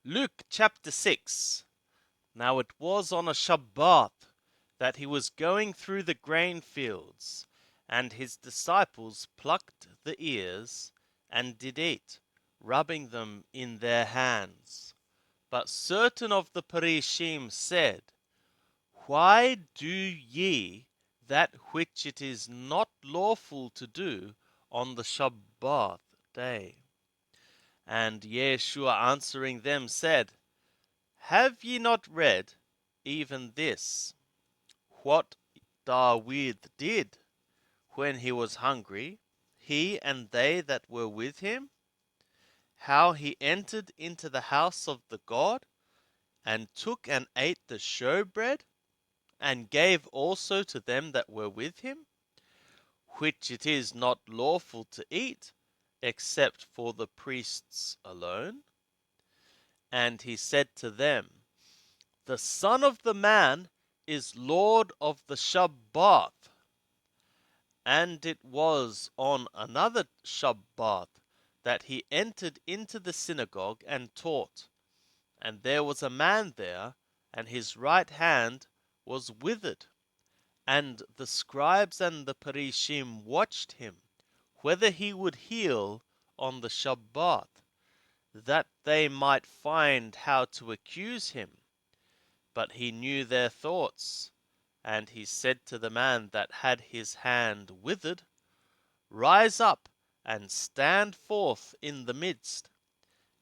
Luke chapter 6. Now it was on a Shabbat that he was going through the grain fields, and his disciples plucked the ears and did eat, rubbing them in their hands. But certain of the Parishim said, Why do ye that which it is not lawful to do on the Shabbat day? And Yeshua answering them said, Have ye not read even this, what David did when he was hungry, he and they that were with him? How he entered into the house of the God, and took and ate the showbread, and gave also to them that were with him, which it is not lawful to eat, except for the priests alone? And he said to them, The Son of the Man is Lord of the Shabbat. And it was on another Shabbat that he entered into the synagogue and taught. And there was a man there, and his right hand was withered. And the scribes and the Parishim watched him, whether he would heal on the Shabbat, that they might find how to accuse him. But he knew their thoughts, and he said to the man that had his hand withered, Rise up, and stand forth in the midst.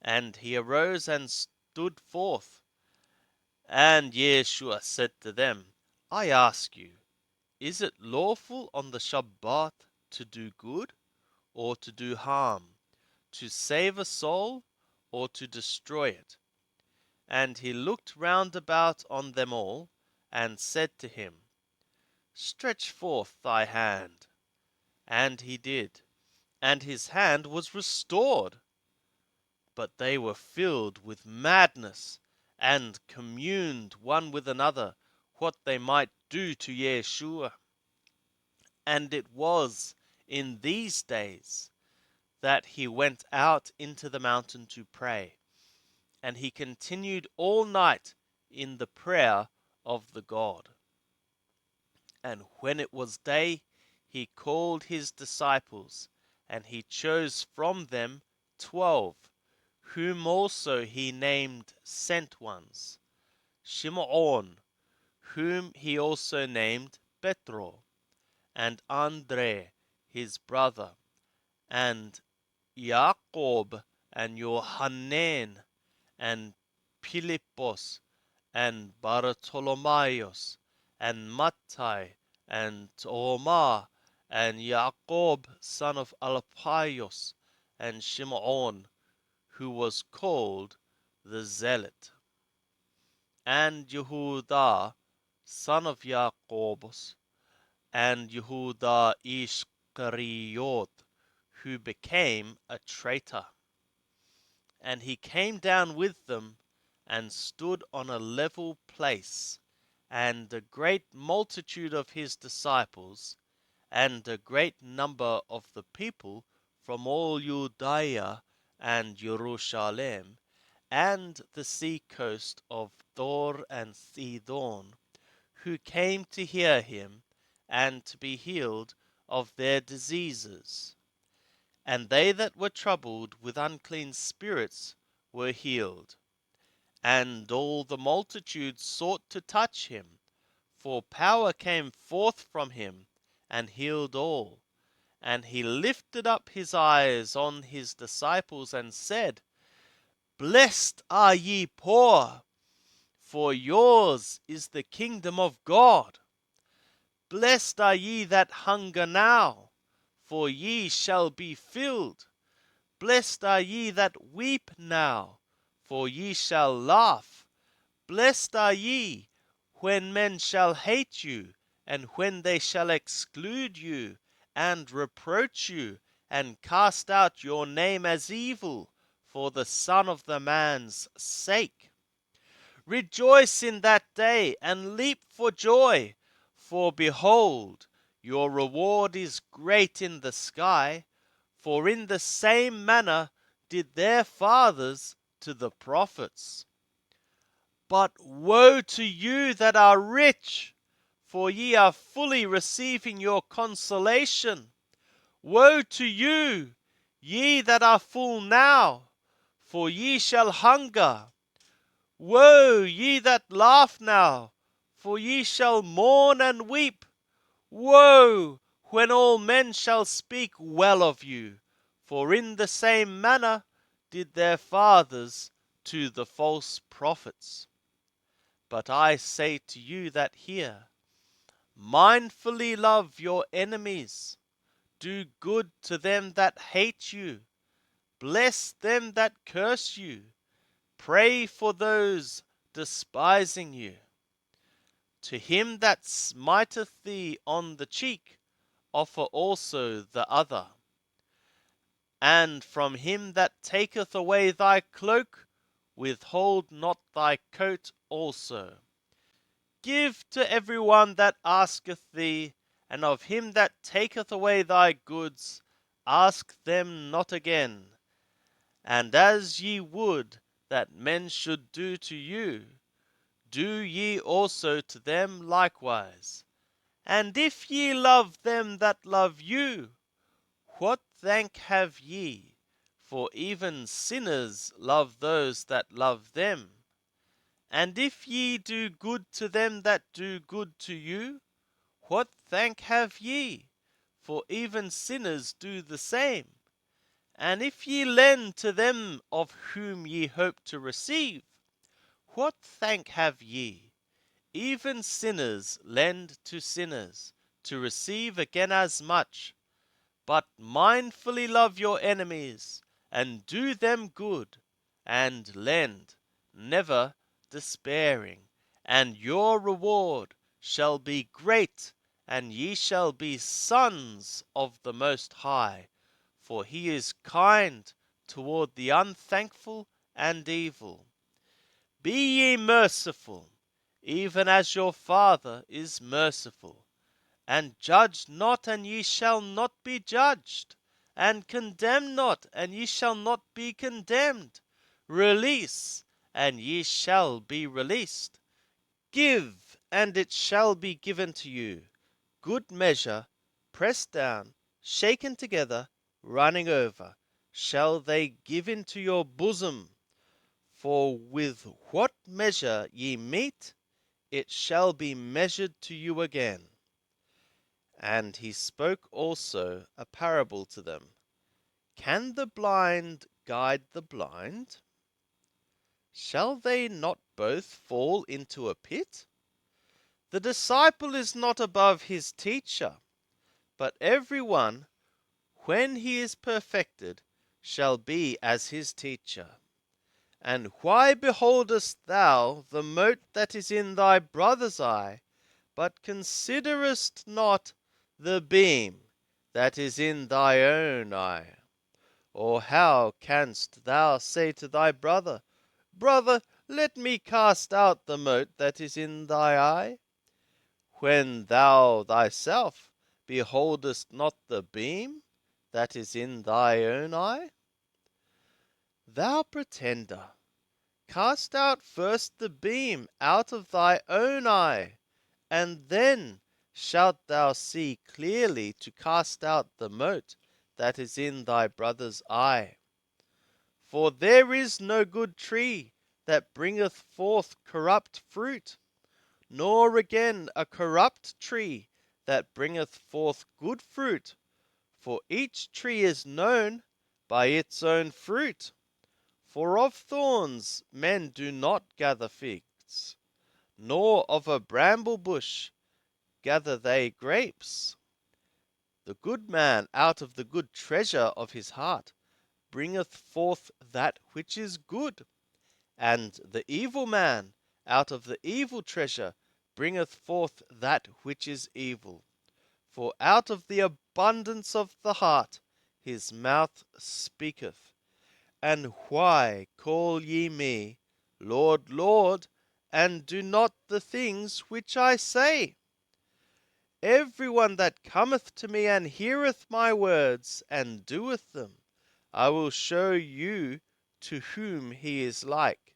And he arose and stood forth. And Yeshua said to them, I ask you, is it lawful on the Shabbat to do good, or to do harm, to save a soul, or to destroy it? And he looked round about on them all, and said to him, Stretch forth thy hand. And he did, and his hand was restored. But they were filled with madness, and communed one with another what they might do to Yeshua. And it was in these days that he went out into the mountain to pray, and he continued all night in the prayer of the God. And when it was day, he called his disciples, and he chose from them 12, whom also he named sent ones: Shimon, whom he also named Petro, and Andre his brother, and Jacob, and Johanan, and Philippos, and Bartholomaeus, and Matthias, and Thomas, and Jacob son of Alphaeus, and Shimon, who was called the Zealot, and Jehudah son of Jacobus, and Jehudah Iscariot, who became a traitor. And he came down with them, and stood on a level place, and a great multitude of his disciples, and a great number of the people from all Judea and Jerusalem, and the sea coast of Thor and Sidon, who came to hear him, and to be healed of their diseases. And they that were troubled with unclean spirits were healed. And all the multitude sought to touch him, for power came forth from him, and healed all. And he lifted up his eyes on his disciples, and said, Blessed are ye poor, for yours is the kingdom of God. Blessed are ye that hunger now, for ye shall be filled. Blessed are ye that weep now, for ye shall laugh. Blessed are ye when men shall hate you, and when they shall exclude you, and reproach you, and cast out your name as evil, for the Son of the Man's sake. Rejoice in that day, and leap for joy, for behold, your reward is great in the sky. For in the same manner did their fathers to the prophets. But woe to you that are rich, for ye are fully receiving your consolation. Woe to you, ye that are full now, for ye shall hunger. Woe, ye that laugh now, for ye shall mourn and weep. Woe, when all men shall speak well of you, for in the same manner did their fathers to the false prophets. But I say to you that hear, mindfully love your enemies, do good to them that hate you, bless them that curse you, pray for those despising you. To him that smiteth thee on the cheek, offer also the other. And from him that taketh away thy cloak, withhold not thy coat also. Give to every one that asketh thee, and of him that taketh away thy goods, ask them not again. And as ye would that men should do to you, do ye also to them likewise. And if ye love them that love you, what thank have ye? For even sinners love those that love them. And if ye do good to them that do good to you, what thank have ye? For even sinners do the same. And if ye lend to them of whom ye hope to receive, what thank have ye? Even sinners lend to sinners, to receive again as much. But mindfully love your enemies, and do them good, and lend, never despairing, and your reward shall be great, and ye shall be sons of the Most High, for he is kind toward the unthankful and evil. Be ye merciful, even as your Father is merciful. And judge not, and ye shall not be judged. And condemn not, and ye shall not be condemned. Release, and ye shall be released. Give, and it shall be given to you. Good measure, pressed down, shaken together, running over, shall they give into your bosom. For with what measure ye mete, it shall be measured to you again. And he spoke also a parable to them. Can the blind guide the blind? Shall they not both fall into a pit? The disciple is not above his teacher, but every one, when he is perfected, shall be as his teacher. And why beholdest thou the mote that is in thy brother's eye, but considerest not the beam that is in thy own eye? Or how canst thou say to thy brother, Brother, let me cast out the mote that is in thy eye, when thou thyself beholdest not the beam that is in thy own eye? Thou pretender, cast out first the beam out of thy own eye, and then shalt thou see clearly to cast out the mote that is in thy brother's eye. For there is no good tree that bringeth forth corrupt fruit, nor again a corrupt tree that bringeth forth good fruit. For each tree is known by its own fruit. For of thorns men do not gather figs, nor of a bramble bush gather they grapes. The good man out of the good treasure of his heart bringeth forth that which is good, and the evil man out of the evil treasure bringeth forth that which is evil. For out of the abundance of the heart his mouth speaketh. And why call ye me, Lord, Lord, and do not the things which I say? Every one that cometh to me and heareth my words, and doeth them, I will show you to whom he is like.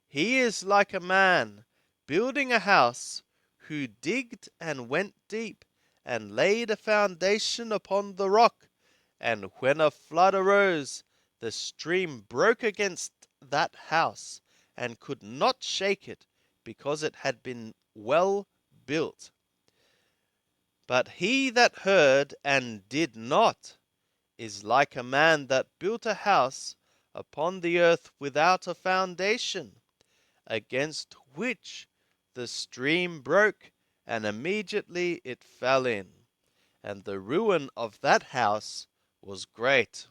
He is like a man building a house, who digged and went deep, and laid a foundation upon the rock. And when a flood arose, the stream broke against that house, and could not shake it, because it had been well built. But he that heard and did not is like a man that built a house upon the earth without a foundation, against which the stream broke, and immediately it fell in, and the ruin of that house was great.